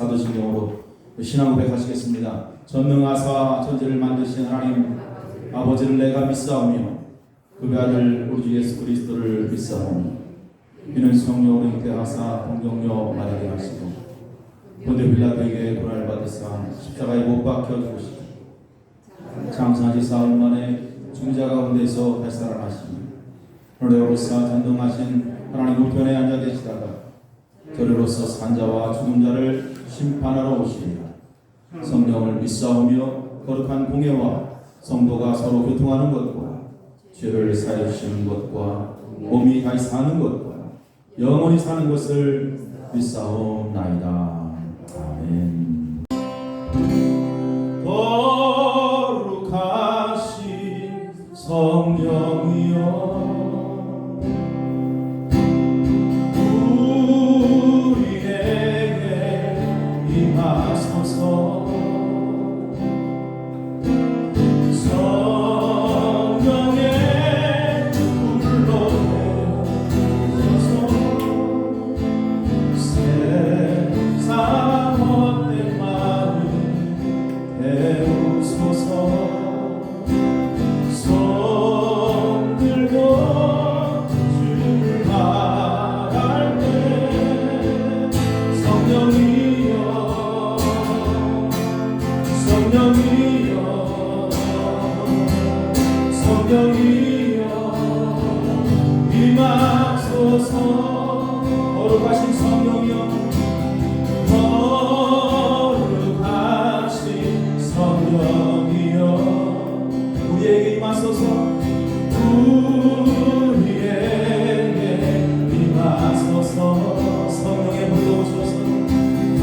사도신경으로 신앙 고백하시겠습니다. 전능하사 천지를 만드신 하나님 아버지를 내가 믿사오며 그의 아들 우리 주 예수 그리스도를 믿사오며 이는 성령으로 잉태하사 동정녀 마리아에게 하시고 본데 빌라도에게 고난을 받으사 십자가에 못 박혀 죽으시고 장사한 지 사흘 만에 죽은 자 가운데서 발살하시며 오늘로서 전능하신 하나님 우편에 앉아 계시다가 저리로서 산자와 죽은 자를 심판하러 오시리라. 성령을 믿사오며 거룩한 공예와 성도가 서로 교통하는 것과 죄를 사해 주시는 것과 몸이 다시 사는 것과 영원히 사는 것을 믿사옵나이다. 아멘. 거룩하신 성령이여 성령이여 임하소서. 거룩하신 성령이여 거룩하신 성령이여 우리에게 임하소서. 우리에게 임하소서. 성령의 불러 오셔서 성령의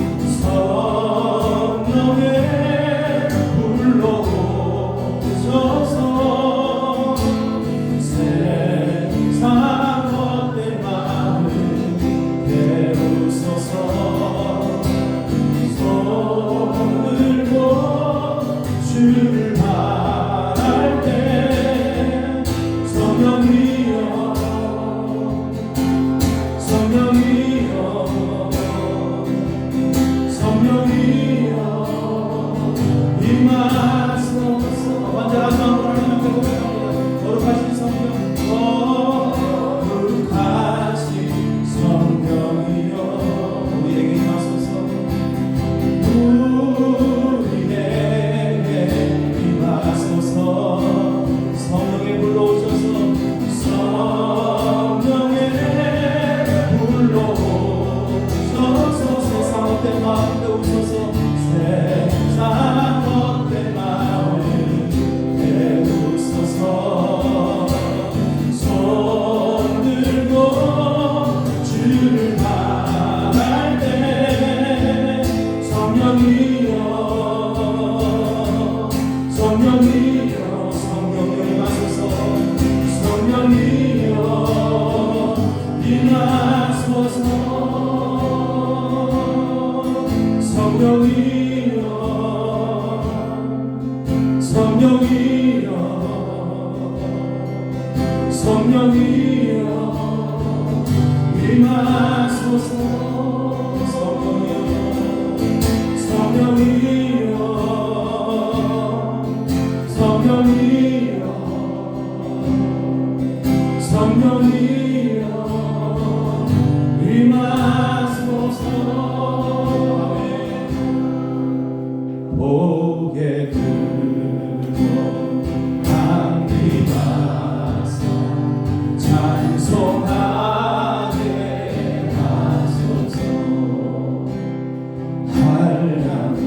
불러 오셔서 성령이여 임하소서. 성령이여 성령이여 성령이여 임하소서. 고개 들고 감기마사 찬송하게 하소서. 한량없는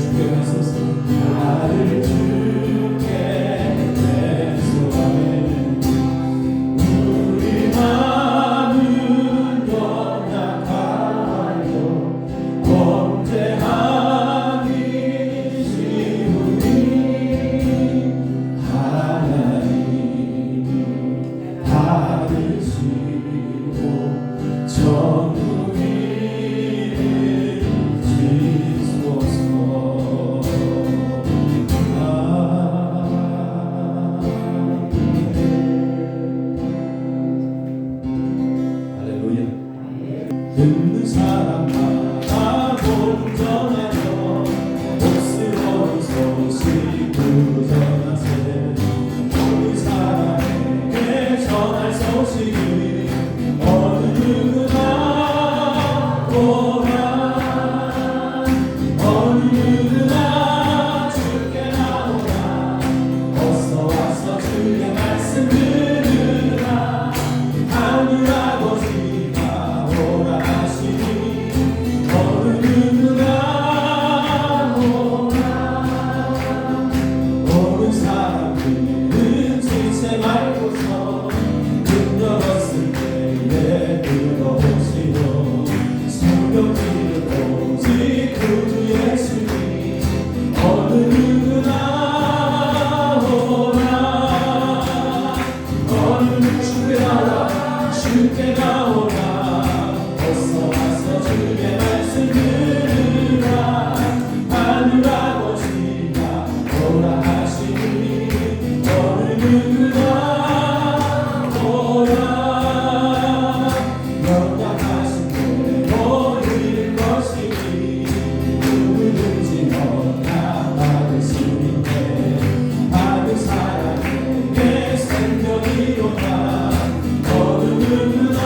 주께하소서. 나를 주께 내소하네. 우리 마음은 연약하여 범죄하기 쉬우니 하나님이 다루시고 정의를 지소서. 할렐루야. 듣는 사람마다 공전하여 복스러운 소식 전하세. 모든 사람에게 전할 소식이 어느 누구나 오라. 어느 누구나 주께 나오라. 어서 와서 주의 말씀 들으라. 하늘 아버지가 오라 하시니 어느 누구나 오라. 오는 사람들은 지체 말고서 문 열었을 때에 들어오시오. 성경길은 오직 구주 예수니 어느 누구나 오라. 어느 주께 나오라. 주께 나오라. 어서 와서 주의 말씀 들으라. 하늘 아버지가 오라 하시니 어느 누구나 오라. 연약하신 대로 이룰 것이니 누구든지 너나 받으시는데 받은 사람에게 생명이로다. 어느 누구나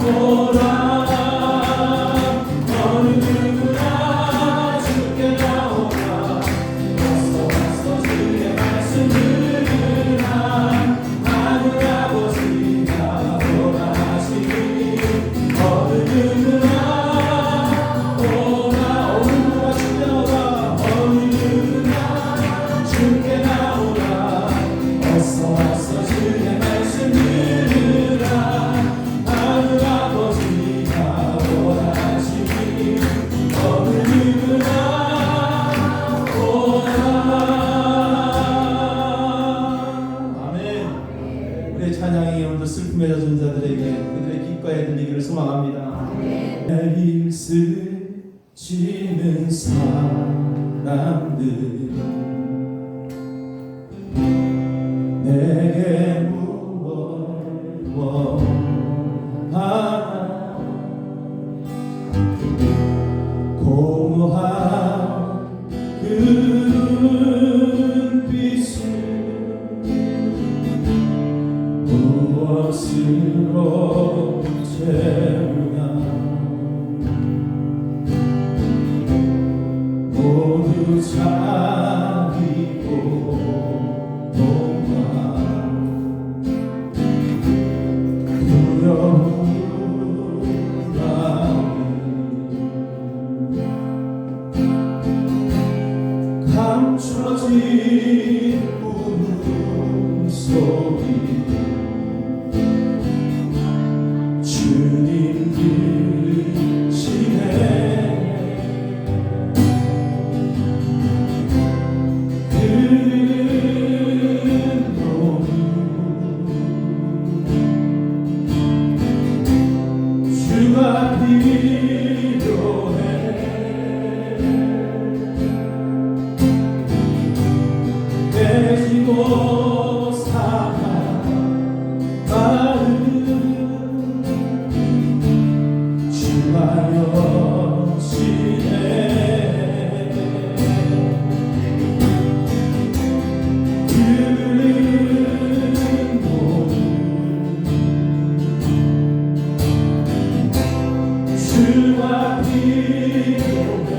오라. 어느 누구나 주께 나오라. 어서 와서 주의 말씀 들으라. 하늘 아버지가 오라 하시니 어느 누구나 오라. 어느 누구나 주께 나오라. 어느 누구나 주께 나오라. 어서 와서 주의 말씀 들으라. 하늘 아버지가 오라 하시니 어느 누구나 오라. 아멘. 우리의 찬양이 오늘도 슬픔에 젖은 자들에게 그들의 귓가에 들리기를 소망합니다. 내일 스치는 사람들 내게 무엇 원하나. 공허한 그 눈빛을 무엇으로 채우나. 모두 자기 고통과 두려움과 감춰진 울음소리. 주님 들으시네. 그 노름 주가 필요해. 깨지고 사랑 마음 주가 여시네. 들은 노름 주가 필요해.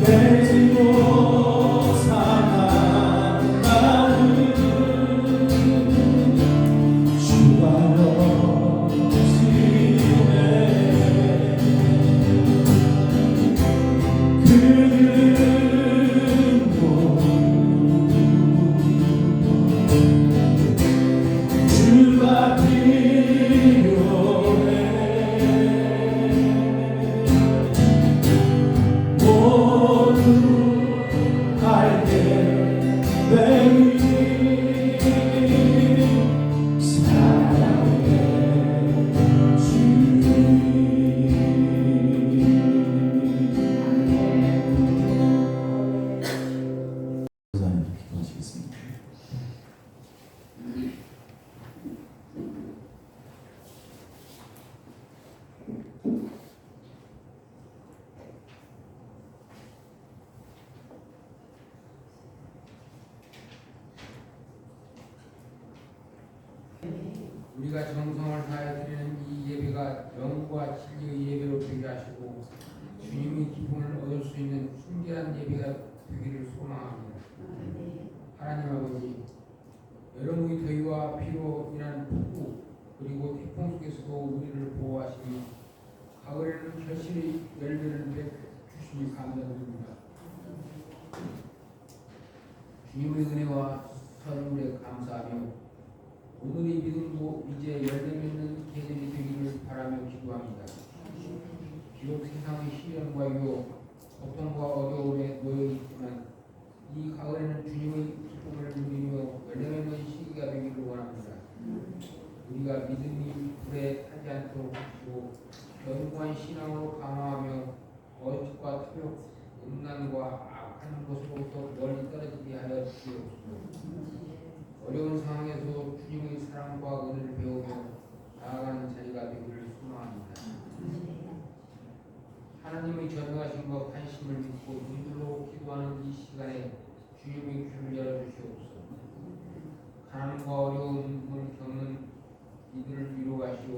되지도 상한 마음 주가 없이네 그들은 주가 필요해 모두 알게 되니 사랑의 주님 기도하시겠습니다. 우리가 정성을 다해 드리는 이 예배가 영과 진리의 예배로 되게 하시고 주님의 기쁨을 얻을 수 있는 순결한 예배가 되기를 소망합니다. 하나님 아버지, 여름의 더위와 비로 인한 폭우 그리고 태풍 속에서도 우리를 보호하시니 가을에는 결실의 열매를 맺주시니 감사드립니다. 주님의 은혜와 선물에 감사하며 오늘의 믿음도 이제 열매 맺는 계절이 되기를 바라며 기도합니다. 비록 세상의 시련과 유혹, 고통과 어려움에 놓여 있지만 이 가을에는 주님의 기쁨을 누리며 열매 맺는 시기가 되기를 원합니다. 우리가 믿음이 불에 타지 않도록 하시고 견고한 신앙으로 강화하며 거짓과 탐욕, 음란과 악한 것으로부터 멀리 떨어지게 하여 주시옵소서. 어려운 상황에서 주님의 사랑과 은혜를 배우며 나아가는 자리가 되기를 소망합니다. 하나님의 전능하신 것 관심을 믿고 눈물로 기도하는 이 시간에 주님의 귀를 열어주시옵소서. 가난과 어려움을 겪는 이들을 위로하시고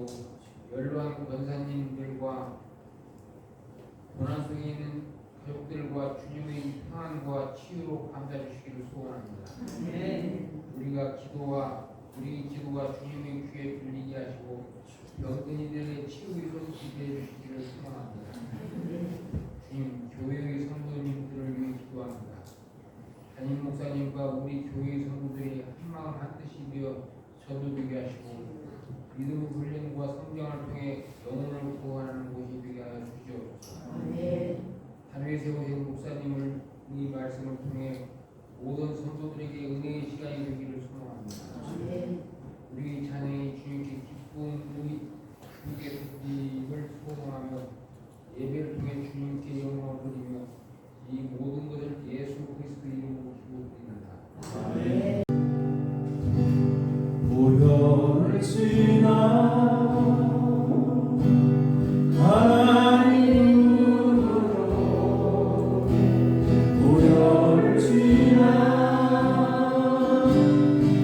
연로한 권사님들과 고난 속에 있는 가족들과 주님의 평안과 치유로 감싸주시기를 소원합니다. 우리가 기도가 주님의 귀에 들리게 하시고 병든 이들에게 치유의 손길이 되어주시기를 소망합니다. 주님, 교회의 성도님들을 위해 기도합니다. 담임 목사님과 우리 교회의 성도들이 한마음 한뜻이 되어 전도되게 하시고 믿음의 훈련과 성장을 통해 영혼을 구원하는 곳이 되게 하여 주시옵소서. 하늘에 세우신 목사님을 이 말씀을 통해 모든 성도들에게 은혜의 시간이 되기를 소망합니다. 우리 자녀의 주님께 기쁨의 주님께 드림을 소망하며 예배를 통해 주님께 영광을 드리며 이 모든 것을 예수 그리스도 이름으로 기도드립니다. 보혈을 지나 하나님으로 보혈을 지나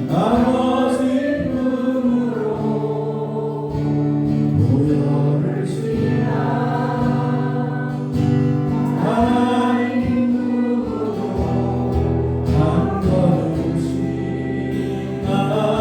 아버지 품으로 보혈을 지나 하나님으로 한 걸음씩 나아가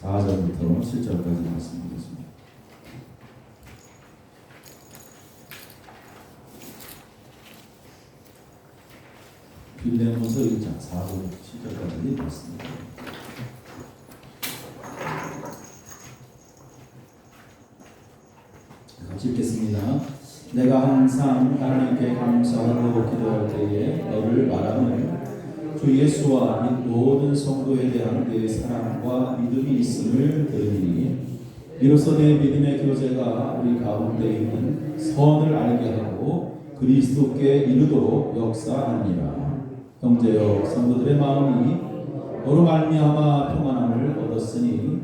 4절부터 7절까지 말씀드리겠습니다. 빌레몬서 1장 4절 7절까지 말씀입니다. 같이 읽겠습니다. 내가 항상 하나님께 감사하고 기도할 때에 너를 바라는 주 예수와 및 모든 성도에 대한 내 사랑과 믿음이 있음을 들으니 이로써 내 믿음의 교제가 우리 가운데 있는 선을 알게 하고 그리스도께 이르도록 역사하니라. 형제여 성도들의 마음이 너로 말미암아 평안함을 얻었으니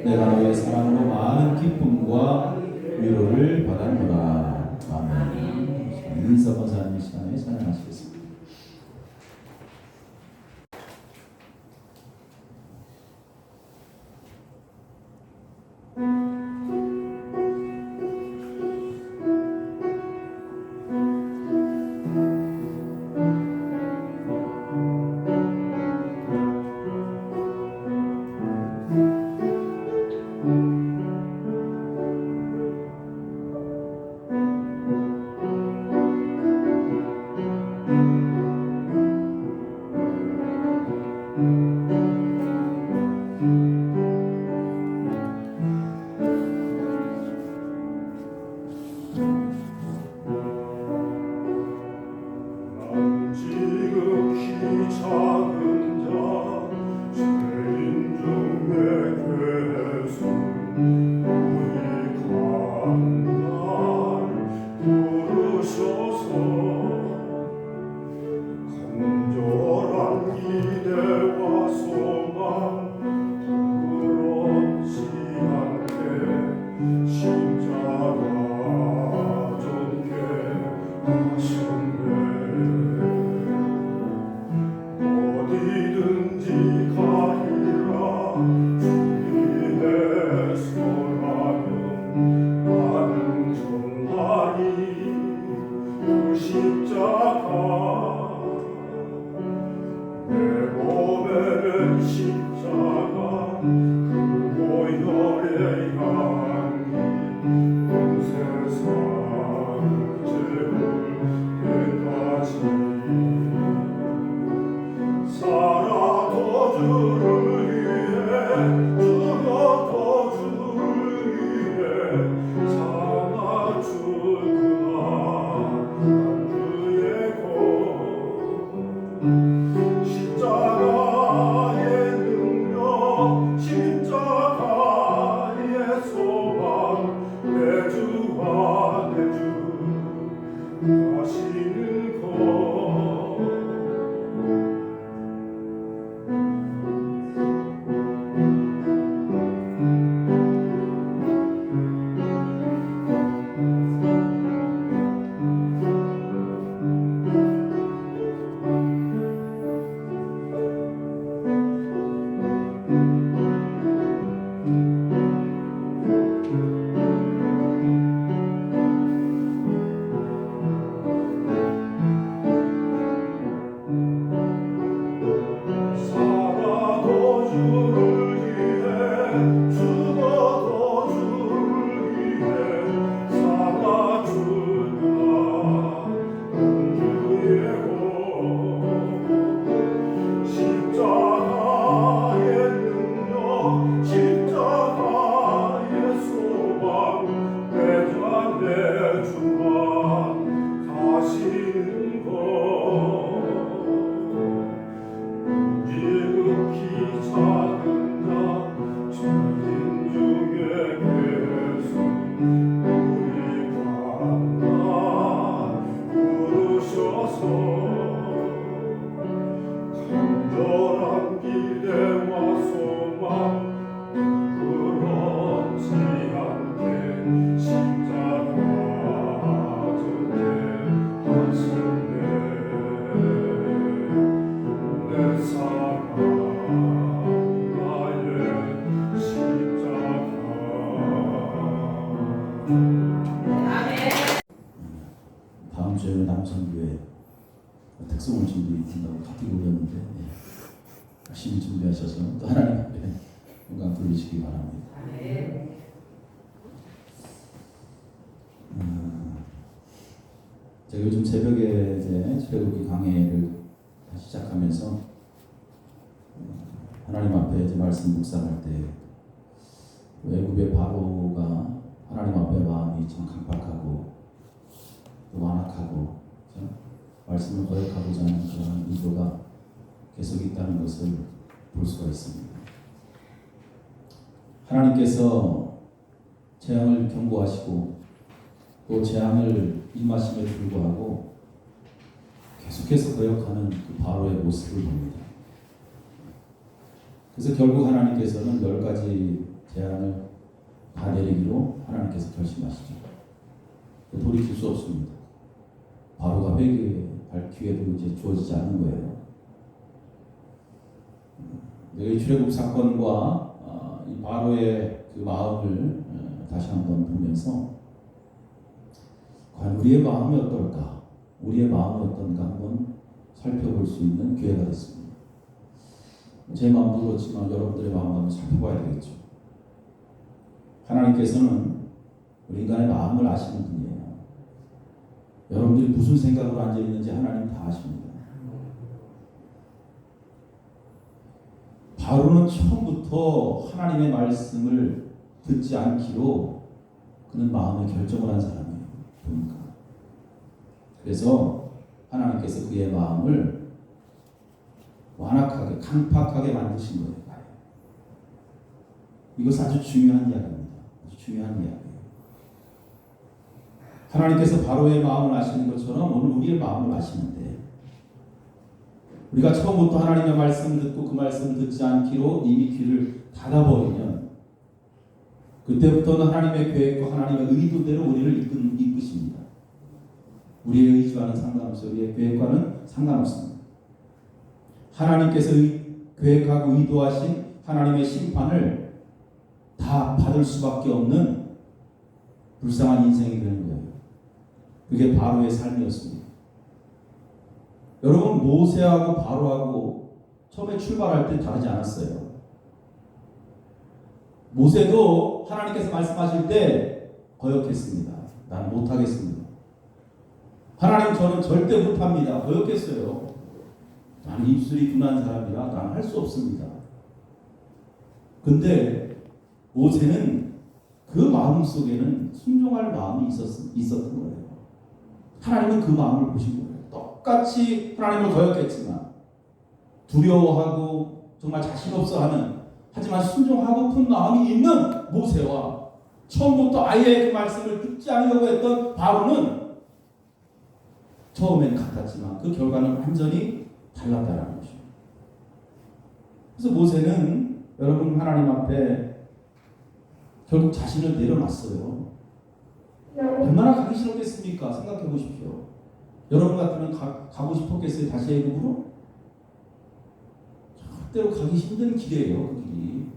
내가 너의 사랑으로 많은 기쁨과 위로를 받았노라. 아멘. 인사 권사님 시간에 찬양하시겠습니다. 다음 주에는 남성교회 특성을 준비한다고 카티고 올렸는데 열심히 준비하셔서 또 하나님 앞에 건강 누리시기 바랍니다. 제가 요즘 새벽에 이제 출애굽기 강해를 다시 시작하면서 하나님 앞에 이제 말씀 묵상할 때 애굽의 바로가 하나님 앞에 마음이 참 강박하고 또 완악하고 말씀을 거역하고자 하는 그런 의도가 계속 있다는 것을 볼 수가 있습니다. 하나님께서 재앙을 경고하시고 또 재앙을 임하심에 불구하고 계속해서 거역하는 그 바로의 모습을 봅니다. 그래서 결국 하나님께서는 10가지 재앙을 다 내리기로 하나님께서 결심하시죠. 돌이킬 수 없습니다. 바로가 회개할 기회도 이제 주어지지 않는 거예요. 이 출애굽 사건과 이 바로의 그 마음을 다시 한번 보면서 과연 우리의 마음이 어떨까? 우리의 마음이 어떤가 한번 살펴볼 수 있는 기회가 됐습니다. 제 마음도 그렇지만 여러분들의 마음도 한번 살펴봐야 되겠죠. 하나님께서는 우리 인간의 마음을 아시는 분이에요. 여러분들이 무슨 생각으로 앉아있는지 하나님 다 아십니다. 바로는 처음부터 하나님의 말씀을 듣지 않기로 그는 마음에 결정을 한 사람이에요. 보니까. 그래서 하나님께서 그의 마음을 완악하게, 강팍하게 만드신 거예요. 이것은 아주 중요한 이야기입니다. 아주 중요한 이야기예요. 하나님께서 바로의 마음을 아시는 것처럼 오늘 우리의 마음을 아시는데 우리가 처음부터 하나님의 말씀을 듣고 그 말씀을 듣지 않기로 이미 귀를 닫아버리면 그때부터는 하나님의 계획과 하나님의 의도대로 우리를 이끄십니다. 우리의 의지와는 상관없어요. 우리의 계획과는 상관없습니다. 하나님께서 계획하고 의도하신 하나님의 심판을 다 받을 수밖에 없는 불쌍한 인생이 되는 거예요. 그게 바로의 삶이었습니다. 여러분 모세하고 바로하고 처음에 출발할 때 다르지 않았어요. 모세도 하나님께서 말씀하실 때 거역했습니다. 난 못하겠습니다. 하나님 저는 절대 못합니다. 거역했어요. 나는 입술이 둔한 사람이라 난 할 수 없습니다. 근데 모세는 그 마음 속에는 순종할 마음이 있었던 거예요. 하나님은 그 마음을 보신 거예요. 똑같이 하나님을 거역했지만 두려워하고 정말 자신 없어하는 하지만 순종하고픈 마음이 있는 모세와 처음부터 아예 그 말씀을 듣지 않으려고 했던 바로는 처음엔 같았지만 그 결과는 완전히 달랐다는 것이죠. 그래서 모세는 여러분 하나님 앞에 결국 자신을 내려놨어요. 얼마나 가기 싫었겠습니까? 생각해 보십시오. 여러분 같으면 가고 싶었겠어요? 다시 애굽으로? 절대로 가기 힘든 길이에요. 그 길이.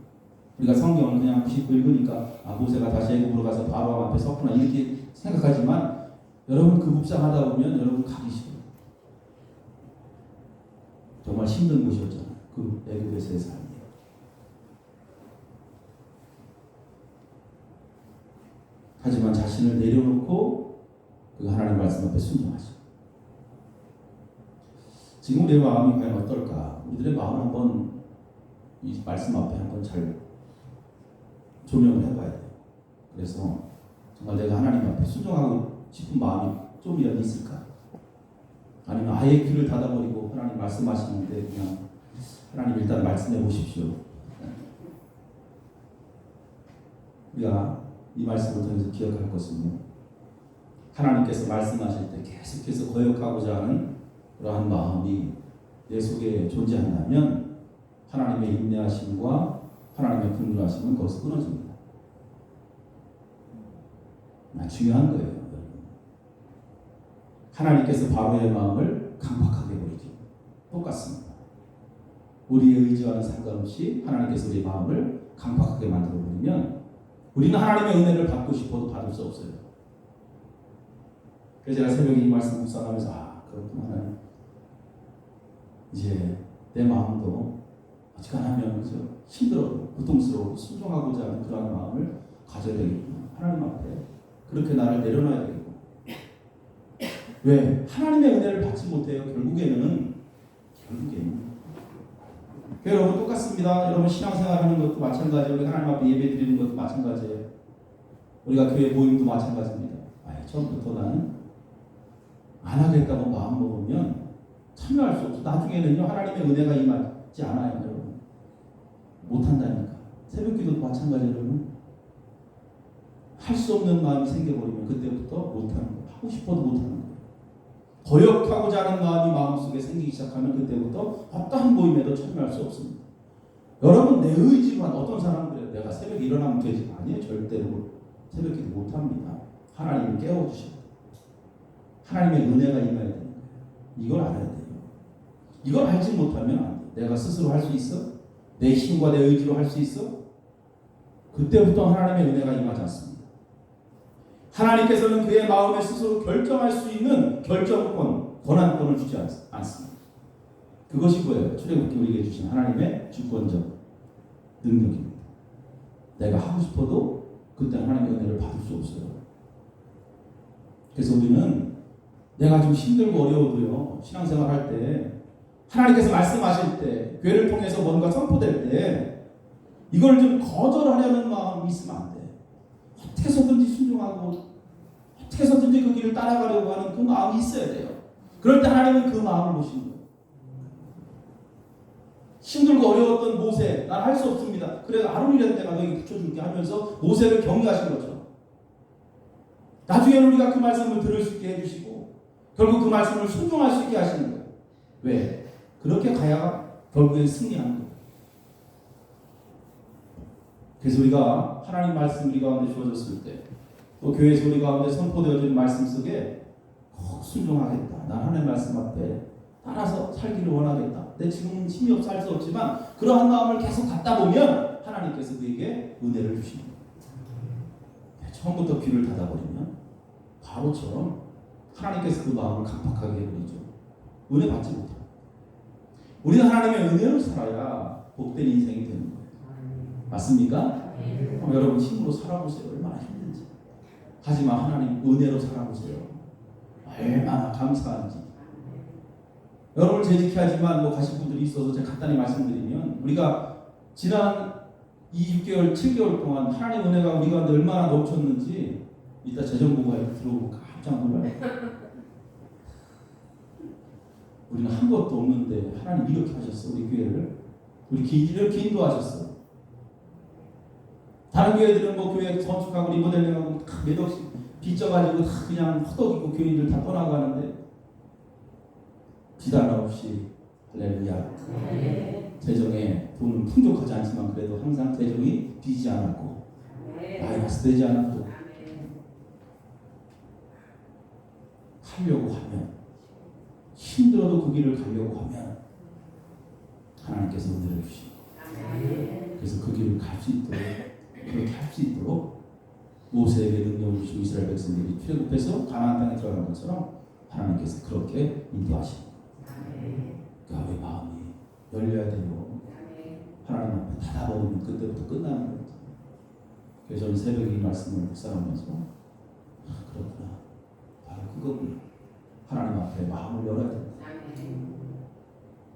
우리가 성경을 그냥 짚고 읽으니까 모세가 다시 애굽으로 가서 바로 앞에 섰구나 이렇게 생각하지만 여러분 그 묵상하다 보면 여러분 가기 싫어요. 정말 힘든 곳이었잖아요. 그 애굽에서의 삶이. 하지만 자신을 내려놓고 그 하나님 말씀 앞에 순종하죠. 지금 우리의 마음이 과연 어떨까? 우리들의 마음 한번 이 말씀 앞에 한번 잘 조명을 해봐야 돼요. 그래서 정말 내가 하나님 앞에 순종하고 싶은 마음이 좀이라도 있을까? 아니면 아예 귀를 닫아버리고 하나님 말씀하시는데 그냥 하나님 일단 말씀해 보십시오. 우리가 이 말씀을 통해서 기억할 것은요. 하나님께서 말씀하실 때 계속해서 거역하고자 하는 그러한 마음이 내 속에 존재한다면 하나님의 인내하심과 하나님의 분노하심은 거기서 끊어집니다. 중요한 거예요. 하나님께서 바로의 마음을 강팍하게 버리죠. 똑같습니다. 우리의 의지와는 상관없이 하나님께서 우리의 마음을 강팍하게 만들어버리면 우리는 하나님의 은혜를 받고 싶어도 받을 수 없어요. 그래서 제가 새벽에 이 말씀 묵상하면서 그렇구나. 이제 내 마음도 어지간하면 그죠? 힘들어도 고통스러워도 순종하고자 하는 그러한 마음을 가져야 되겠구나. 하나님 앞에 그렇게 나를 내려놔야 되겠고. 왜? 하나님의 은혜를 받지 못해요. 결국에는 여러분 똑같습니다. 여러분 신앙생활하는 것도 마찬가지예요. 우리 하나님 앞에 예배 드리는 것도 마찬가지예요. 우리가 교회 모임도 마찬가지입니다. 처음부터 나는 안 하겠다고 마음 먹으면 참여할 수 없어. 나중에는요 하나님의 은혜가 임하지 않아요. 여러분 못한다니까. 새벽기도도 마찬가지예요. 여러분 할 수 없는 마음이 생겨버리면 그때부터 못하는 거예요. 하고 싶어도 못하는 거예요. 거역하고자 하는 마음이 마음속에 생기기 시작하면 그때부터 어떠한 모임에도 참여할 수 없습니다. 여러분 내 의지만 어떤 사람들은 내가 새벽에 일어나면 되지. 아니에요. 절대로 새벽기도 못합니다. 하나님이 깨워주셔야 돼요. 하나님의 은혜가 임해야 되는 거예요. 이걸 알아야 돼요. 이걸 알지 못하면 안 돼. 내가 스스로 할 수 있어? 내 힘과 내 의지로 할 수 있어? 그때부터 하나님의 은혜가 임하지 않습니다. 하나님께서는 그의 마음에 스스로 결정할 수 있는 결정권, 권한권을 주지 않습니다. 그것이 뭐예요? 출애굽기 우리에게 주신 하나님의 주권적 능력입니다. 내가 하고 싶어도 그때 하나님의 은혜를 받을 수 없어요. 그래서 우리는 내가 좀 힘들고 어려워도요, 신앙생활 할 때, 하나님께서 말씀하실 때, 교회를 통해서 뭔가 선포될 때, 이걸 좀 거절하려는 마음이 있으면 안 돼. 어떻게 해서든지 순종하고, 어떻게 해서든지 그 길을 따라가려고 하는 그 마음이 있어야 돼요. 그럴 때 하나님은 그 마음을 보시는 거예요. 힘들고 어려웠던 모세, 난 할 수 없습니다. 그래서 아론이란 내가 너에게 붙여줄게 하면서 모세를 격려하신 거죠. 나중에는 우리가 그 말씀을 들을 수 있게 해주시고 결국 그 말씀을 순종할 수 있게 하시는 거예요. 왜? 그렇게 가야 결국에 승리하는 거예요. 그래서 우리가 하나님 말씀 우리 가운데 주어졌을 때 또 교회에서 우리 가운데 선포되어진 말씀 속에 꼭 순종하겠다. 난 하나님 말씀 앞에 따라서 살기를 원하겠다. 내 지금은 힘이 없어 할 수 없지만 그러한 마음을 계속 갖다 보면 하나님께서 그에게 은혜를 주십니다. 처음부터 귀를 닫아버리면 바로처럼 하나님께서 그 마음을 강팍하게 해버리죠. 은혜 받지 못합니다. 우리는 하나님의 은혜로 살아야 복된 인생이 되는 거예요. 맞습니까? 여러분 힘으로 살아보세요. 얼마나 힘든지. 하지만 하나님 은혜로 살아보세요. 얼마나 감사한지. 여러분을 재직해 하지만 가실 분들이 있어서 제가 간단히 말씀드리면 우리가 지난 6개월, 7개월 동안 하나님 은혜가 우리 가운데 얼마나 넘쳤는지 이따 재정보가 들어오고 깜짝 놀라요. 우리는 한 것도 없는데 하나님 이렇게 하셨어. 우리 교회를. 우리 이렇게 인도하셨어. 다른 교회들은 교회 건축하고 리모델링하고 몇 억씩 빚져가지고 다 그냥 허덕이고 교인들 다 떠나가는데 빚 하나 없이 할렐루야. 재정에 돈은 풍족하지 않지만 그래도 항상 재정이 비지 않았고 마이너스 되지 않았고 하려고 하면 힘들어도 그 길을 가려고 하면 하나님께서 은혜를 주시고 그래서 그 길을 갈 수 있도록 그렇게 할 수 있도록 모세에게 능력을 주시고 이스라엘 백성들이 출애굽해서 가나안 땅에 들어간 것처럼 하나님께서 그렇게 인도하십니다. 그러니까 우리 마음이 열려야 돼요. 하나님 앞에 닫아버리면 그때부터 끝나는 거예요. 그래서 저는 새벽에 이 말씀을 묵상하면서 그렇구나. 바로 그거구나. 하나님 앞에 마음을 열어야 된다.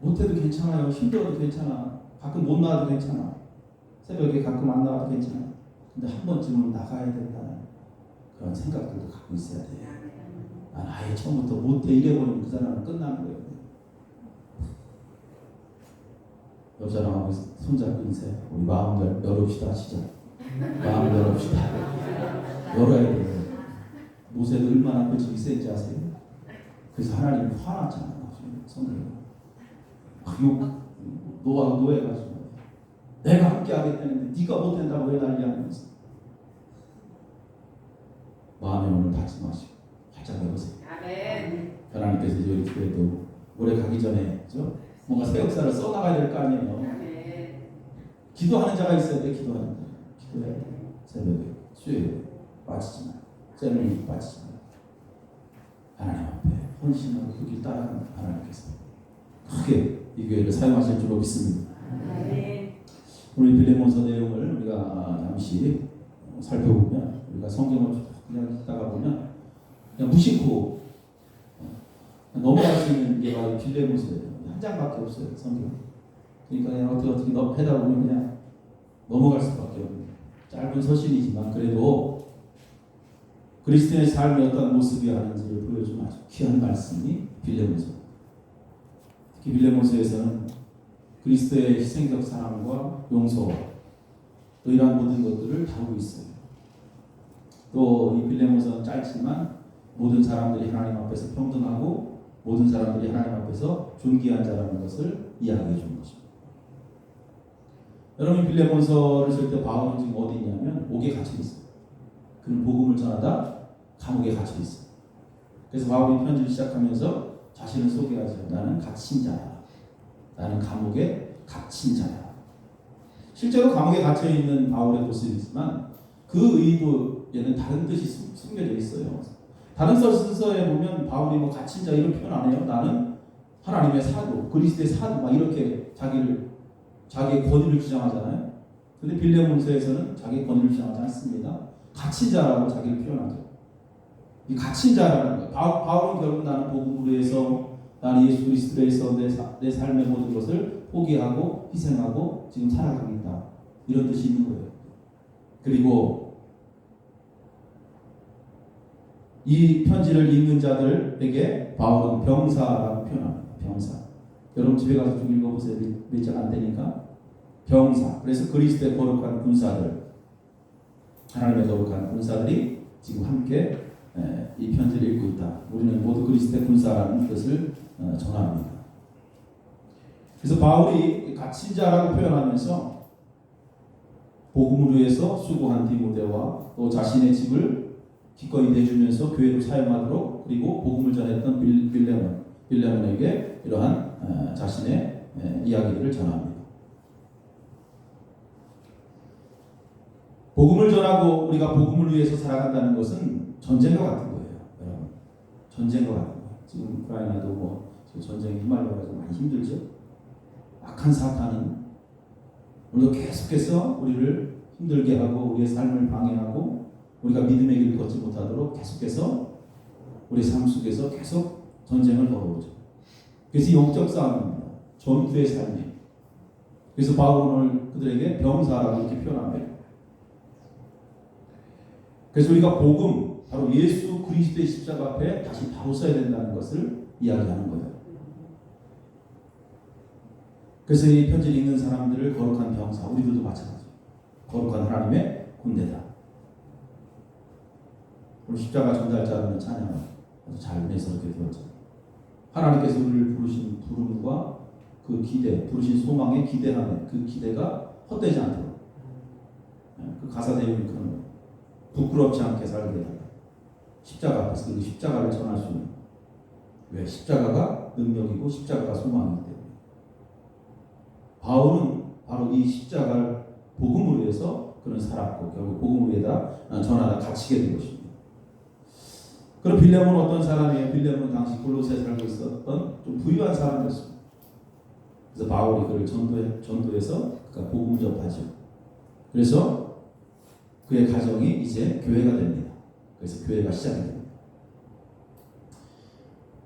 못해도 괜찮아요. 힘들어도 괜찮아. 가끔 못 나와도 괜찮아. 새벽에 가끔 안 나와도 괜찮아. 근데 한 번쯤은 나가야 된다는 그런 생각들도 갖고 있어야 돼요. 난 아예 처음부터 못해 이래버리면 그 사람은 끝나는 거예요. 옆 사람하고 손잡고 인사해. 우리 마음 열읍시다. 진짜 마음 열읍시다. 열어야 돼요. 모세도 얼마나 고집이 센지 아세요? 그래서 하나님이 화났잖아. 성경에 노하고 노해가지고 내가 함께 하겠다는데 네가 못한다고 왜 난리하면서 마음의 문을 닫지 마시고 활짝 열으세요. 하나님께서 우리 교회도 올해 가기 전에 뭔가 새 역사를 써나가야 될 거 아니에요. 기도하는 자가 있어야 돼. 기도하는 자. 기도해야 돼. 새벽에 수요일에 빠지지 마. 쌤을 빠지지 마. 하나님 앞에 헌신하고 그 길 따라가는 하나님께서 크게 이 교회를 사용하실 줄로 믿습니다. 우리 빌레몬서 내용을 우리가 잠시 살펴보면, 우리가 성경을 그냥 읽다가 보면 그냥 무심코 넘어갈 수 있는 게 바로 빌레몬서예요. 한 장밖에 없어요, 성경. 그러니까 그냥 어떻게 해다 보면 그냥 넘어갈 수밖에 없는 짧은 서신이지만, 그래도 그리스도의 삶이 어떤 모습이 하는지를 보여주는 아주 귀한 말씀이 빌레몬서. 특히 빌레몬서에서는 그리스도의 희생적 사랑과 용서와 또 이러한 모든 것들을 다루고 있어요. 또 이 빌레몬서는 짧지만 모든 사람들이 하나님 앞에서 평등하고 모든 사람들이 하나님 앞에서 존귀한 자라는 것을 이야기해 주는 것입니다. 여러분, 빌레몬서를 쓸 때 바울은 지금 어디 있냐면 옥에 갇혀 있어요. 그는 복음을 전하다 감옥에 갇혀 있어요. 그래서 바울이 편지를 시작하면서 자신을 소개하죠. 나는 갇힌 자야. 나는 감옥에 갇힌 자야. 실제로 감옥에 갇혀 있는 바울의 모습이지만 그 의도에는 다른 뜻이 숨겨져 있어요. 다른 서신서에 보면 바울이 뭐 갇힌 자 이런 표현 안 해요. 나는 하나님의 사도, 그리스도의 사도 막 이렇게 자기의 권위를 주장하잖아요. 근데 빌레몬서에서는 자기의 권위를 주장하지 않습니다. 갇힌 자라고 자기를 표현하죠. 이 갇힌 자라는 거예요. 바울은 결국 나는 복음으로 해서 나는 예수 그리스도로 해서 내 삶의 모든 것을 포기하고 희생하고 지금 살아가겠다. 이런 뜻이 있는 거예요. 그리고 이 편지를 읽는 자들에게 바울은 병사라고 표현합니다. 병사. 여러분 집에 가서 좀 읽어보세요. 몇 장 안 되니까. 병사. 그래서 그리스도의 거룩한 군사들, 하나님의 거룩한 군사들이 지금 함께 이 편지를 읽고 있다. 우리는 모두 그리스도의 군사라는 뜻을 전합니다. 그래서 바울이 갇힌 자라고 표현하면서 복음을 위해서 수고한 디모데와 또 자신의 집을 기꺼이 내주면서 교회로 사용하도록, 그리고 복음을 전했던 빌레몬에게 이러한 자신의 이야기들을 전합니다. 복음을 전하고 우리가 복음을 위해서 살아간다는 것은 전쟁과 같은 거예요. 여러분, 전쟁과 같은 거예요. 지금 우크라이나도 뭐 전쟁이 휘말려가지고 많이 힘들죠. 악한 사탄은 오늘도 계속해서 우리를 힘들게 하고 우리의 삶을 방해하고 우리가 믿음의 길을 걷지 못하도록 계속해서 우리 삶 속에서 계속 전쟁을 벌여오죠. 그래서 영적 싸움입니다. 전투의 삶이에요. 그래서 바울은 그들에게 병사라고 이렇게 표현합니다. 그래서 우리가 복음, 바로 예수 그리스도의 십자가 앞에 다시 바로 서야 된다는 것을 이야기하는 거예요. 그래서 이 편지를 읽는 사람들을 거룩한 병사, 우리들도 마찬가지예요. 거룩한 하나님의 군대다. 오늘 십자가 전달자라는 찬양을 아주 잘 매서롭게 들었죠. 하나님께서 우리를 부르신 부름과 그 기대, 부르신 소망에 기대하는 그 기대가 헛되지 않도록, 그 가사 내용이 그런 거예요. 부끄럽지 않게 살게 해달라. 십자가 앞에서 그 십자가를 전할 수 있는, 왜? 십자가가 능력이고 십자가가 소망이기 때문에. 바울은 바로 이 십자가를 복음으로 해서 그는 살았고 결국 복음으로 해다 전하다 갇히게 된 것입니다. 그럼 빌레몬은 어떤 사람이에요? 빌레몬은 당시 골로새에 살고 있었던 좀 부유한 사람이었습니다. 그래서 바울이 그를 전도해서 그가 복음을 접하죠. 그래서 그의 가정이 이제 교회가 됩니다. 그래서 교회가 시작이 됩니다.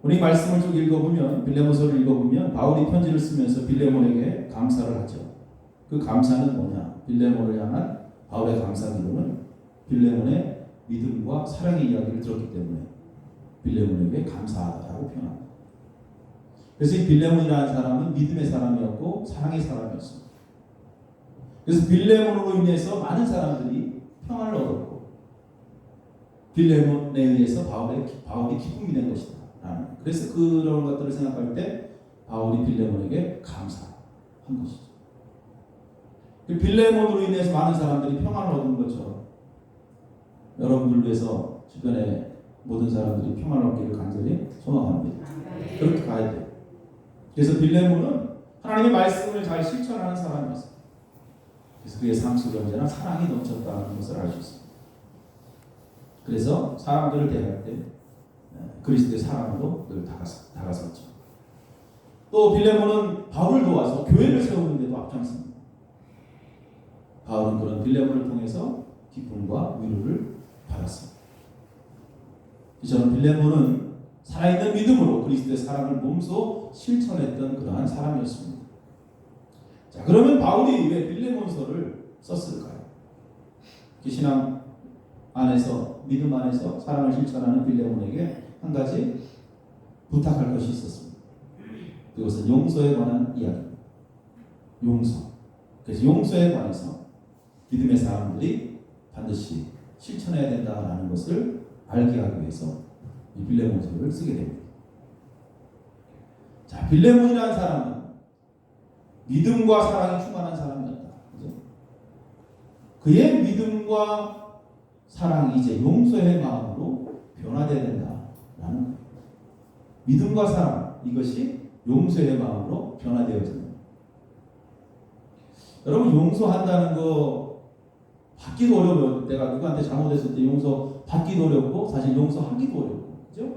우리 말씀을 쭉 읽어보면, 빌레몬서를 읽어보면 바울이 편지를 쓰면서 빌레몬에게 감사를 하죠. 그 감사는 뭐냐? 빌레몬을 향한 바울의 감사 기도는 빌레몬의 믿음과 사랑의 이야기를 들었기 때문에 빌레몬에게 감사하다라고 표현합니다. 그래서 이 빌레몬이라는 사람은 믿음의 사람이었고 사랑의 사람이었습니다. 그래서 빌레몬으로 인해서 많은 사람들이 평안을 얻었고 빌레몬에 의해서 바울이 기쁨이 된 것이다. 그래서 그런 것들을 생각할 때 바울이 빌레몬에게 감사한 것이죠. 빌레몬으로 인해서 많은 사람들이 평안을 얻은 것처럼 여러분들 위해서 주변에 모든 사람들이 평안을 얻기를 간절히 소망합니다. 그렇게 가야 돼요. 그래서 빌레몬은 하나님의 말씀을 잘 실천하는 사람이었어요. 그래서 그의 삶 속에 언제나 사랑이 넘쳤다는 것을 알 수 있습니다. 그래서 사람들을 대할 때 그리스도의 사랑으로 늘 다가섰죠. 또 빌레몬은 바울을 도와서 교회를 세우는 데도 데도 앞장섭니다. 바울은 그런 빌레몬을 통해서 기쁨과 위로를 받았습니다. 저는 빌레몬은 살아있는 믿음으로 그리스도의 사랑을 몸소 실천했던 그러한 사람이었습니다. 자, 그러면 바울이 왜 빌레몬서를 썼을까요? 신앙 안에서, 믿음 안에서 사랑을 실천하는 빌레몬에게 한 가지 부탁할 것이 있었습니다. 그것은 용서에 관한 이야기입니다. 용서. 그래서 용서에 관해서 믿음의 사람들이 반드시 실천해야 된다라는 것을 알게 하기 위해서 이 빌레몬서를 쓰게 됩니다. 자, 빌레몬이라는 사람은 믿음과 사랑이 충만한 사람이었다. 그죠? 그의 믿음과 사랑이 이제 용서의 마음으로 변화되어야 된다라는 거예요. 믿음과 사랑, 이것이 용서의 마음으로 변화되어집니다. 여러분, 용서한다는 거 받기도 어려워요. 내가 누구한테 잘못했을 때 용서 받기도 어렵고 사실 용서하기도 어렵고, 그죠?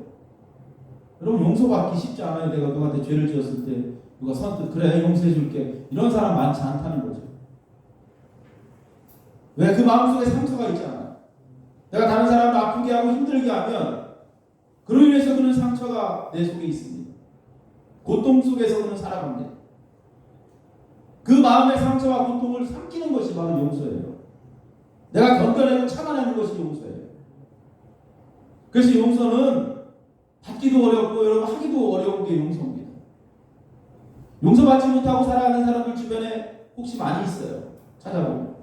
여러분, 용서받기 쉽지 않아요. 내가 누구한테 죄를 지었을 때 누가 선뜻 그래 용서해 줄게 이런 사람 많지 않다는 거죠. 왜? 그 마음속에 상처가 있잖아. 내가 다른 사람을 아프게 하고 힘들게 하면 그로 인해서 그는 상처가 내 속에 있습니다. 고통 속에서 그는 살아갑니다. 그 마음의 상처와 고통을 삼키는 것이 바로 용서예요. 내가 견뎌내고 참아내는 것이 용서예요. 그래서 용서는 받기도 어렵고 여러분 하기도 어려운 게 용서입니다. 용서받지 못하고 살아가는 사람들 주변에 혹시 많이 있어요. 찾아보면.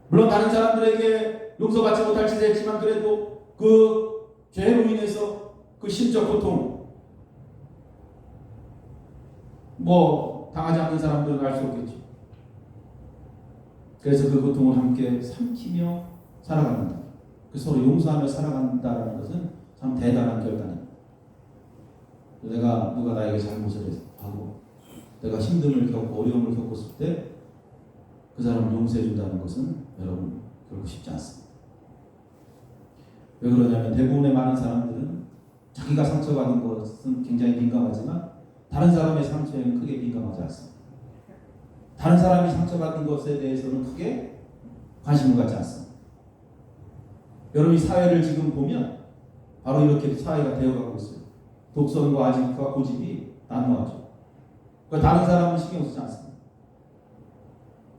물론 다른 사람들에게 용서받지 못할 짓을 했지만 그래도 그 죄로 인해서 그 심적 고통 당하지 않는 사람들은 알 수 없겠죠. 그래서 그 고통을 함께 삼키며 살아갑니다. 서로 용서하며 살아간다는 것은 참 대단한 결단입니다. 누가 나에게 잘못을 하고 내가 힘듦을 겪고 어려움을 겪었을 때 그 사람을 용서해 준다는 것은 여러분 결코 쉽지 않습니다. 왜 그러냐면 대부분의 많은 사람들은 자기가 상처받은 것은 굉장히 민감하지만 다른 사람의 상처에는 크게 민감하지 않습니다. 다른 사람이 상처받은 것에 대해서는 크게 관심을 갖지 않습니다. 여러분이 사회를 지금 보면 바로 이렇게 사회가 되어가고 있어요. 독선과 아집과 고집이 난무하죠. 그러니까 다른 사람은 신경 쓰지 않습니다.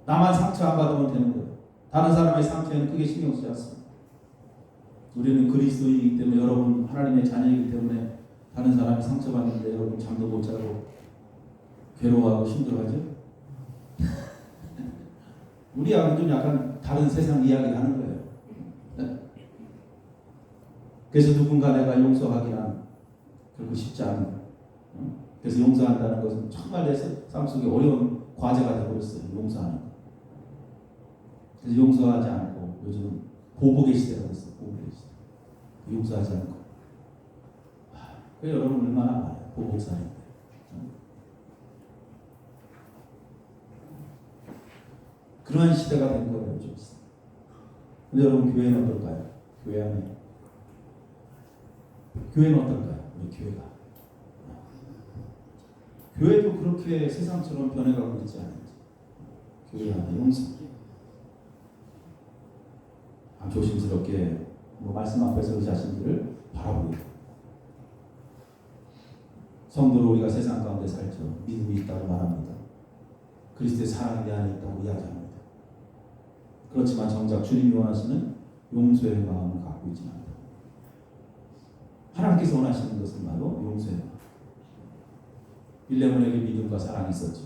나만 상처 안 받으면 되는 거예요. 다른 사람의 상처에는 크게 신경 쓰지 않습니다. 우리는 그리스도이기 때문에 여러분 하나님의 자녀이기 때문에 다른 사람이 상처받는데 여러분 잠도 못 자고 괴로워하고 힘들어하죠? 우리하고는 좀 약간 다른 세상 이야기를 하는 거예요. 그래서 누군가 내가 용서하기란 결코 쉽지 않은 거예요. 그래서 용서한다는 것은 정말 내 삶 속에 어려운 과제가 되어버렸어요. 용서하는 거. 그래서 용서하지 않고 요즘은 보복의 시대가 됐어요. 보복의 시대. 용서하지 않고. 그 여러분 얼마나 많아요. 보복사인데. 그러한 시대가 된 거예요. 요즘. 근데 여러분 교회는 어떨까요? 교회 안에. 교회는 어떨까요? 우리 교회가. 교회도 그렇게 세상처럼 변해가고 있지 않은지. 교회 안에 용서. 조심스럽게 말씀 앞에서 그 자신들을 바라보고 성도로 우리가 세상 가운데 살죠. 믿음이 있다고 말합니다. 그리스도의 사랑이 내 안에 있다고 이야기합니다. 그렇지만 정작 주님이 원하시는 용서의 마음을 갖고 있지 않다. 하나님께서 원하시는 것은 바로 용서의 마음. 빌레몬에게 믿음과 사랑이 있었죠.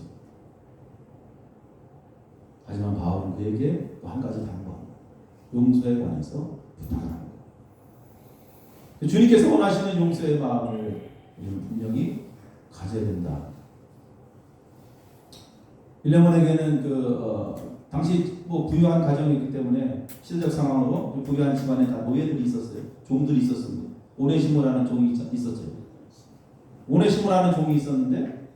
하지만 바울은 그에게 또 한 가지 당부합니다. 용서에 관해서 부탁을 합니다. 주님께서 원하시는 용서의 마음을 우리는 분명히 가져야 된다. 빌레몬에게는 당시 부유한 가정이기 때문에 시대적 상황으로 부유한 집안에 다 노예들이 있었어요. 종들이 있었습니다. 오네시모라는 종이 있었죠. 오네시모라는 종이 있었는데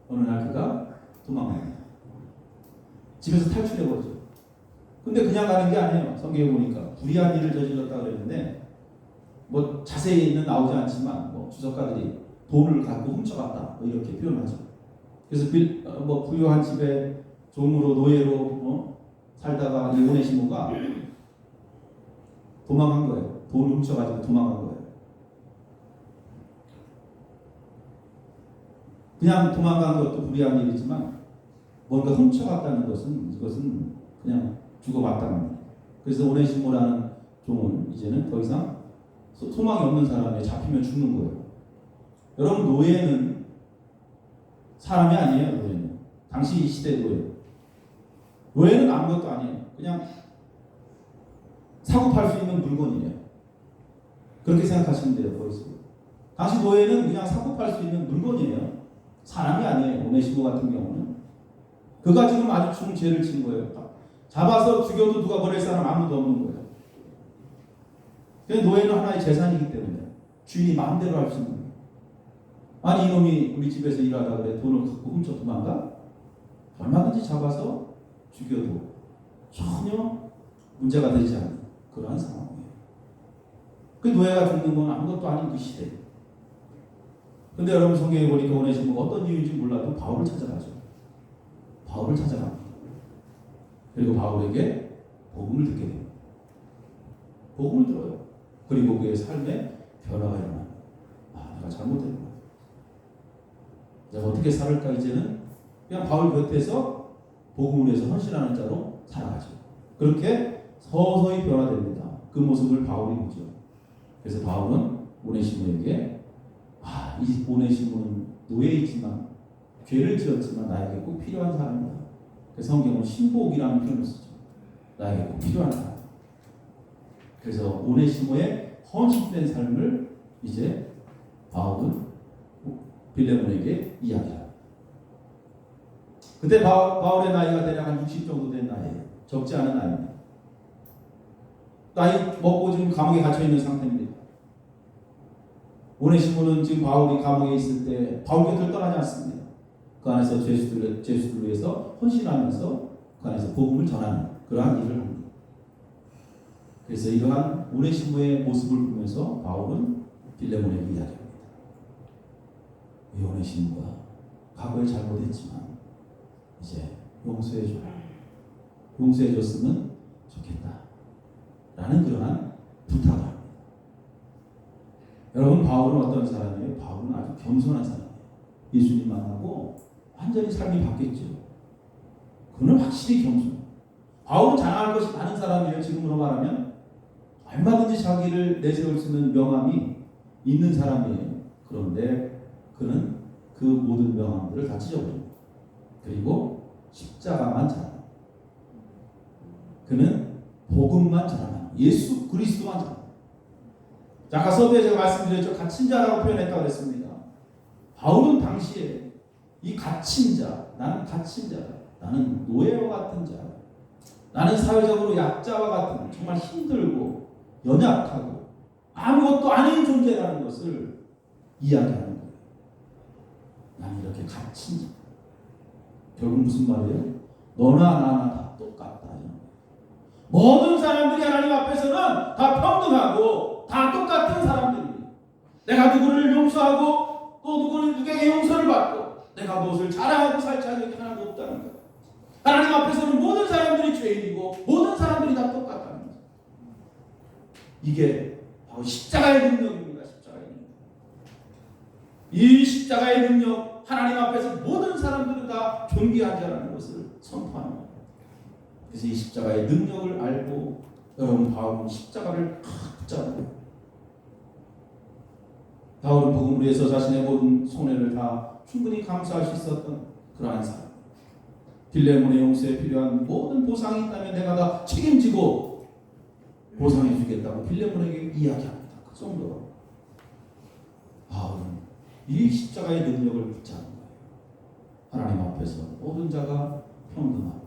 어느 날 그가 도망갑니다. 집에서 탈출해버리죠. 근데 그냥 가는 게 아니에요. 성경에 보니까 불의한 일을 저질렀다 그랬는데 자세히는 나오지 않지만 주석가들이 돈을 갖고 훔쳐갔다 이렇게 표현하죠. 그래서 부유한 집에 종으로 노예로 살다가 이 오네시모가 도망간 거예요. 돈을 훔쳐가지고 도망간 거예요. 그냥 도망간 것도 불의한 일이지만 뭔가 훔쳐갔다는 것은 이것은 그냥 죽어봤다는 거예요. 그래서 오네시모라는 종은 이제는 더 이상 소망이 없는 사람에 잡히면 죽는 거예요. 여러분, 노예는 사람이 아니에요. 노예는 당시 이 시대 노예는 아무것도 아니에요. 그냥 사고 팔 수 있는 물건이에요. 그렇게 생각하시면 돼요. 거기서 당시 노예는 그냥 사고 팔 수 있는 물건이에요. 사람이 아니에요. 오네시모 같은 경우는 그가 지금 아주 중 죄를 진 거예요. 잡아서 죽여도 누가 버릴 사람 아무도 없는 거예요. 노예는 하나의 재산이기 때문에 주인이 마음대로 할 수 있는 거예요. 아니, 이놈이 우리 집에서 일하다 그래 돈을 갖고 훔쳐 도망가? 얼마든지 잡아서 죽여도 전혀 문제가 되지 않는 그러한 상황이에요. 그 노예가 죽는 건 아무것도 아닌 그 시대. 근데 여러분, 성경에 보니까 오네시모가 어떤 이유인지 몰라도 바울을 찾아가죠. 바울을 찾아갑니다. 그리고 바울에게 복음을 듣게 됩니다. 복음을 들어요. 그리고 그의 삶에 변화가 일어나요. 내가 잘못했구나. 내가 어떻게 살을까? 이제는 그냥 바울 곁에서 복음을 위해서 헌신하는 자로 살아가죠. 그렇게 서서히 변화됩니다. 그 모습을 바울이 보죠. 그래서 바울은 오네시모에게 이 오네시모는 노예이지만 죄를 지었지만 나에게 꼭 필요한 사람이다. 그래서 성경은 신복이라는 표현을 쓰죠. 나에게 꼭 필요한 사람. 그래서 오네시모의 헌신된 삶을 이제 바울은 빌레몬에게 이야기합니다. 그때 바울의 나이가 대략 한 60 정도 된 나이예요. 적지 않은 나이입니다. 나이 먹고 지금 감옥에 갇혀 있는 상태입니다. 오네시모는 지금 바울이 감옥에 있을 때 바울 곁을 떠나지 않습니다. 그 안에서 죄수들을 위해서 헌신하면서 그 안에서 복음을 전하는 그러한 일을 합니다. 그래서 이러한 오네시모의 모습을 보면서 바울은 빌레몬에게 이야기합니다. 이 오네시모가 과거에 잘못했지만 이제 용서해줘. 용서해줬으면 좋겠다. 라는 그러한 부탁을 합니다. 여러분, 바울은 어떤 사람이에요? 바울은 아주 겸손한 사람이에요. 예수님 만나고 완전히 삶이 바뀌었죠. 그는 확실히 겸손해요. 바울은 자랑할 것이 많은 사람이에요. 지금으로 말하면 얼마든지 자기를 내세울 수 있는 명함이 있는 사람이에요. 그런데 그는 그 모든 명함들을 다 찢어버립니다. 그리고 십자가만 자랑합니다. 그는 복음만 자랑합니다. 예수 그리스도만 자랑합니다. 아까 서두에 제가 말씀드렸죠. 갇힌 자라고 표현했다고 그랬습니다. 바울은 당시에 이 갇힌 자, 나는 갇힌 자다. 나는 노예와 같은 자. 나는 사회적으로 약자와 같은 정말 힘들고 연약하고 아무것도 아닌 존재라는 것을 이야기하는 거예요. 나는 이렇게 갇힌 자. 결국 무슨 말이에요? 너나 나나 다 똑같다. 모든 사람들이 하나님 앞에서는 다 평등하고 다 똑같은 사람들입니다. 내가 누구를 용서하고 또 누구에게 용서를 받고 내가 무엇을 자랑하고 살찌하는 게 하나도 없다는 거예요. 하나님 앞에서는 모든 사람들이 죄인이고 모든 사람들이 다 똑같다는 거예요. 이게 바로 십자가의 능력입니다. 십자가의 능력. 이 십자가의 능력, 하나님 앞에서 모든 사람들은 다 존귀한 자라는 것을 선포하는 거예요. 그래서 이 십자가의 능력을 알고 여러분, 바울은 십자가를 붙잡아요. 바울은 복음을 위해서 자신의 모든 손해를 다 충분히 감수할 수 있었던 그러한 사람. 빌레몬의 용서에 필요한 모든 보상이 있다면 내가 다 책임지고 보상해 주겠다고 빌레몬에게 이야기합니다. 그 정도로 바울은 이 십자가의 능력을 붙잡는 거예요. 하나님 앞에서 모든 자가 평등하고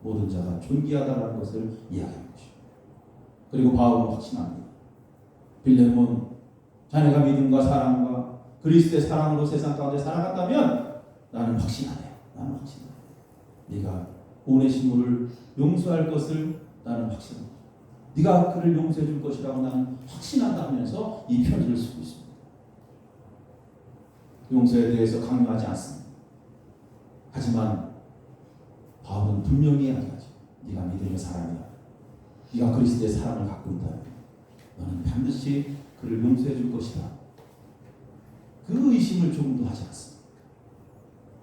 모든 자가 존귀하다는 것을 이야기하는 것입니다. 그리고 바울은 확신합니다. 빌레몬, 자네가 믿음과 사랑과 그리스도의 사랑으로 세상 가운데 살아간다면 나는 확신하네요. 나는 확신해요. 네가 오네시모를 용서할 것을 나는 확신합니다. 네가 그를 용서해 줄 것이라고 나는 확신한다 하면서 이 편지를 쓰고 있습니다. 용서에 대해서 강요하지 않습니다. 하지만 바울은 분명히 이야기하죠. 네가 믿음의 사람이야. 네가 그리스도의 사랑을 갖고 있다. 너는 반드시 그를 용서해 줄 것이다. 그 의심을 조금도 하지 않습니다.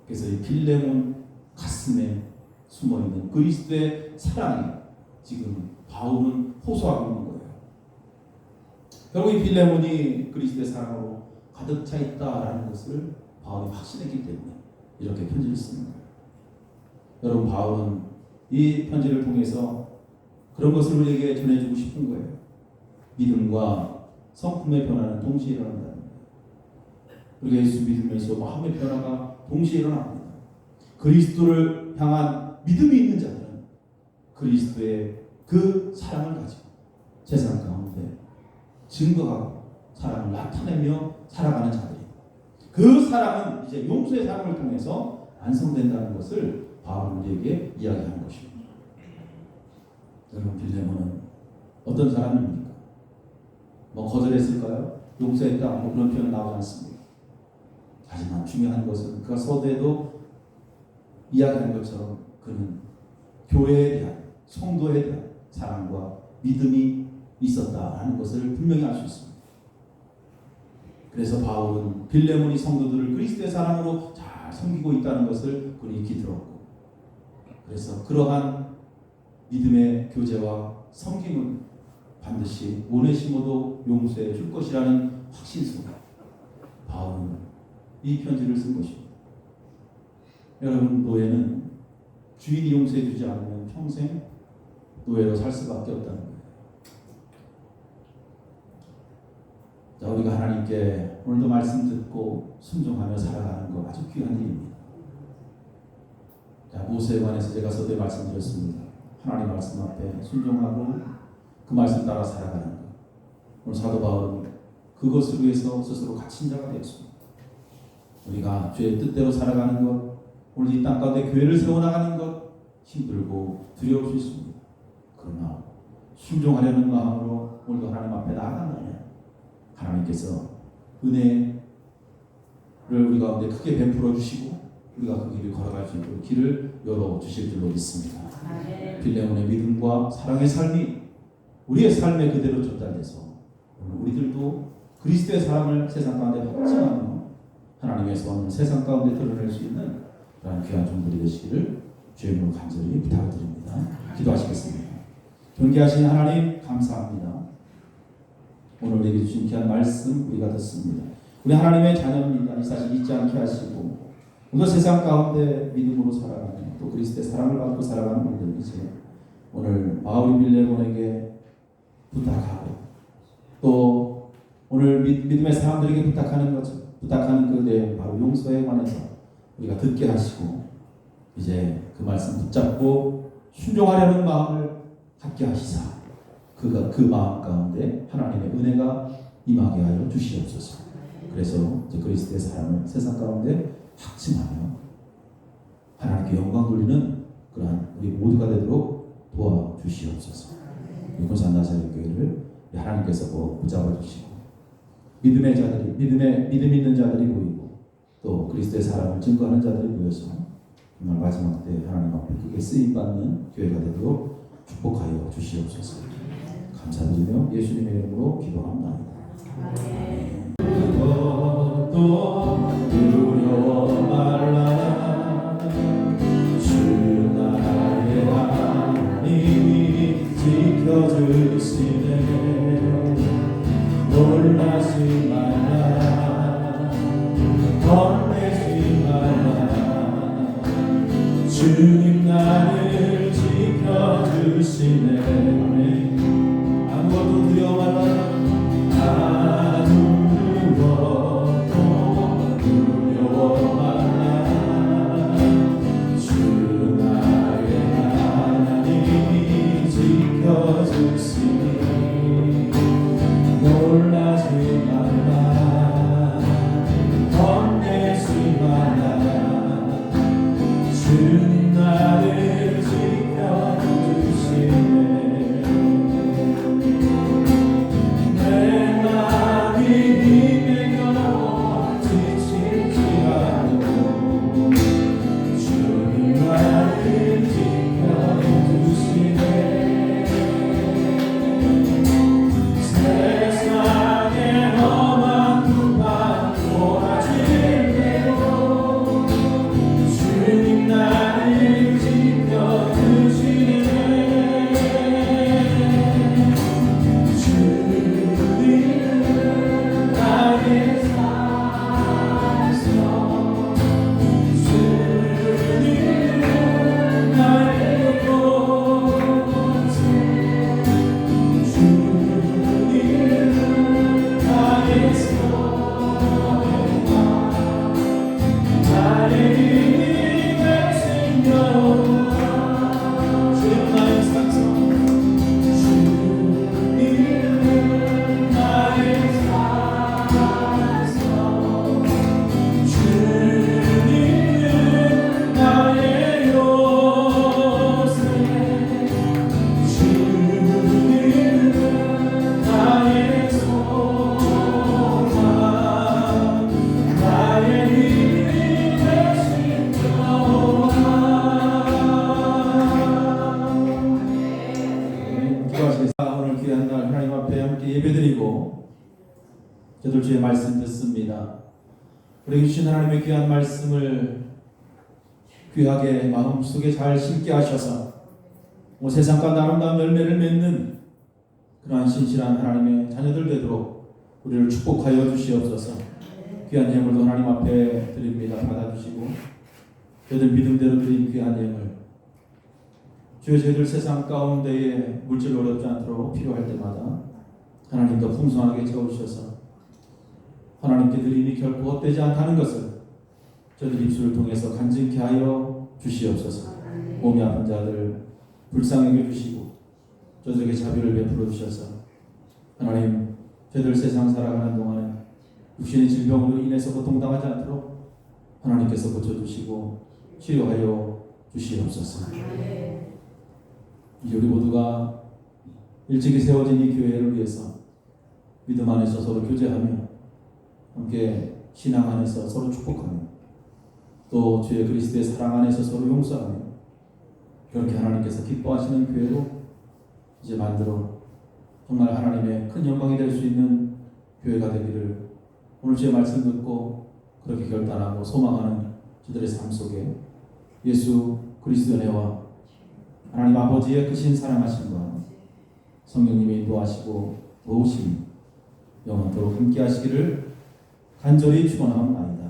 그래서 이 빌레몬 가슴에 숨어있는 그리스도의 사랑이 지금 바울은 호소하고 있는 거예요. 결국 이 빌레몬이 그리스도의 사랑으로 가득 차 있다라는 것을 바울이 확신했기 때문에 이렇게 편지를 쓰는 거예요. 여러분, 바울은 이 편지를 통해서 그런 것을 우리에게 전해주고 싶은 거예요. 믿음과 성품의 변화는 동시에 일어난다는 거예요. 우리가 예수 믿으면서 마음의 변화가 동시에 일어납니다. 그리스도를 향한 믿음이 있는 자들은 그리스도의 그 사랑을 가지고 세상 가운데 증거하고 사랑을 나타내며 살아가는 자들이, 그 사랑은 이제 용서의 사랑을 통해서 완성된다는 것을 바울은 우리에게 이야기하는 것입니다. 여러분, 빌레몬은 어떤 사람입니까? 뭐 거절했을까요? 용서했다, 뭐 그런 표현 나오지 않습니다. 하지만 중요한 것은 그가 서두에도 이야기한 것처럼 그는 교회에 대한, 성도에 대한 사랑과 믿음이 있었다라는 것을 분명히 알 수 있습니다. 그래서 바울은 빌레몬이 성도들을 그리스도의 사랑으로 잘 섬기고 있다는 것을 그는 익히 들었고, 그래서 그러한 믿음의 교제와 섬김은 반드시 오네시모도 용서해 줄 것이라는 확신 속에 바울은 이 편지를 쓴 것입니다. 여러분, 노예는 주인이 용서해 주지 않으면 평생 노예로 살 수밖에 없다는 거예요. 자, 우리가 하나님께 오늘도 말씀 듣고 순종하며 살아가는 거 아주 귀한 일입니다. 자, 모세에 관해서 제가 서두에 말씀드렸습니다. 하나님 말씀 앞에 순종하고 그 말씀 따라 살아가는 것. 오늘 사도 바울은 그것을 위해서 스스로 갇힌 자가 되었습니다. 우리가 죄의 뜻대로 살아가는 것, 오늘 이 땅 가운데 교회를 세워나가는 것 힘들고 두려울 수 있습니다. 그러나 순종하려는 마음으로 오늘도 하나님 앞에 나아간다면 하나님께서 은혜를 우리 가운데 크게 베풀어 주시고 우리가 그 길을 걸어갈 수 있도록 길을 열어주실 줄로 믿습니다. 빌레몬의 믿음과 사랑의 삶이 우리의 삶에 그대로 전달돼서 오늘 우리들도 그리스도의 사랑을 세상 가운데 확증하며 하나님의 선을 세상 가운데 드러낼 수 있는 그러한 귀한 종들이 되시기를 주의 이름으로 간절히 부탁드립니다. 기도하시겠습니다. 존귀하신 하나님, 감사합니다. 오늘 우리에게 주신 귀한 말씀 우리가 듣습니다. 우리 하나님의 자녀입니다. 이 사실 잊지 않게 하시고 오늘 세상 가운데 믿음으로 살아가는, 또 그리스도의 사랑을 받고 살아가는 분들, 이제 오늘 바울이 빌레몬에게 부탁하고 또 오늘 믿음의 사람들에게 부탁하는 그 내용, 바로 용서에 관해서 우리가 듣게 하시고 이제 그 말씀 붙잡고 순종하려는 마음을 갖게 하시사 그 마음 가운데 하나님의 은혜가 임하게 하여 주시옵소서. 그래서 그리스도의 사랑을 세상 가운데 확증하며 하나님께 영광 돌리는 그러한 우리 모두가 되도록 도와주시옵소서. 군산 나사렛 교회를 하나님께서 붙잡아 주시고 믿음의 자들이 믿음 있는 자들이 보이고 또 그리스도의 사랑을 증거하는 자들이 모여서 정말 마지막 때 하나님 앞에 크게 쓰임 받는 교회가 되도록 축복하여 주시옵소서. 감사드리며 예수님의 이름으로 기도합니다. 그것도 두려워 말라. 주 나의 하나님이 지켜주시네. 놀라지 말라. 겁내지 말라. 주님 나를 지켜주시네. 아무것도 두려워 말라. 아무것도 두려워 말라. 주 나의 하나님이 지켜주시니 놀라지 말라. 겁내지 말라. 주님 나를 지켜주시네. 기도하시겠습니다. 오늘 귀한 날 하나님 앞에 함께 예배드리고 저들 주의 말씀 듣습니다. 우리 주신 하나님의 귀한 말씀을 귀하게 마음속에 잘 심게 하셔서 세상 가운데 아름다운 열매를 맺는 그러한 신실한 하나님의 자녀들 되도록 우리를 축복하여 주시옵소서. 귀한 예물도 하나님 앞에 드립니다. 받아주시고 저희들 믿음대로 드린 귀한 예물 주여 저희들 세상 가운데에 물질 어렵지 않도록 필요할 때마다 하나님 더 풍성하게 채워주셔서 하나님께 드림이 결코 헛되지 않다는 것을 저희들 입술을 통해서 간증케 하여 주시옵소서. 몸이 아픈 자들 불쌍하게 주시고 저들에게 자비를 베풀어 주셔서 하나님 저희들 세상 살아가는 동안에 육신의 질병으로 인해서 고통당하지 않도록 하나님께서 고쳐주시고 치료하여 주시옵소서. 이제 우리 모두가 일찍이 세워진 이 교회를 위해서 믿음 안에서 서로 교제하며 함께 신앙 안에서 서로 축복하며 또 주의 그리스도의 사랑 안에서 서로 용서하며 그렇게 하나님께서 기뻐하시는 교회로 이제 만들어 정말 하나님의 큰 영광이 될 수 있는 교회가 되기를 오늘 주의 말씀 듣고 그렇게 결단하고 소망하는 저들의 삶 속에 예수 그리스도의 은혜와 하나님 아버지의 크신 사랑하심과 성령님의 인도하시고 도우심 영원토록 함께 하시기를 간절히 축원합니다.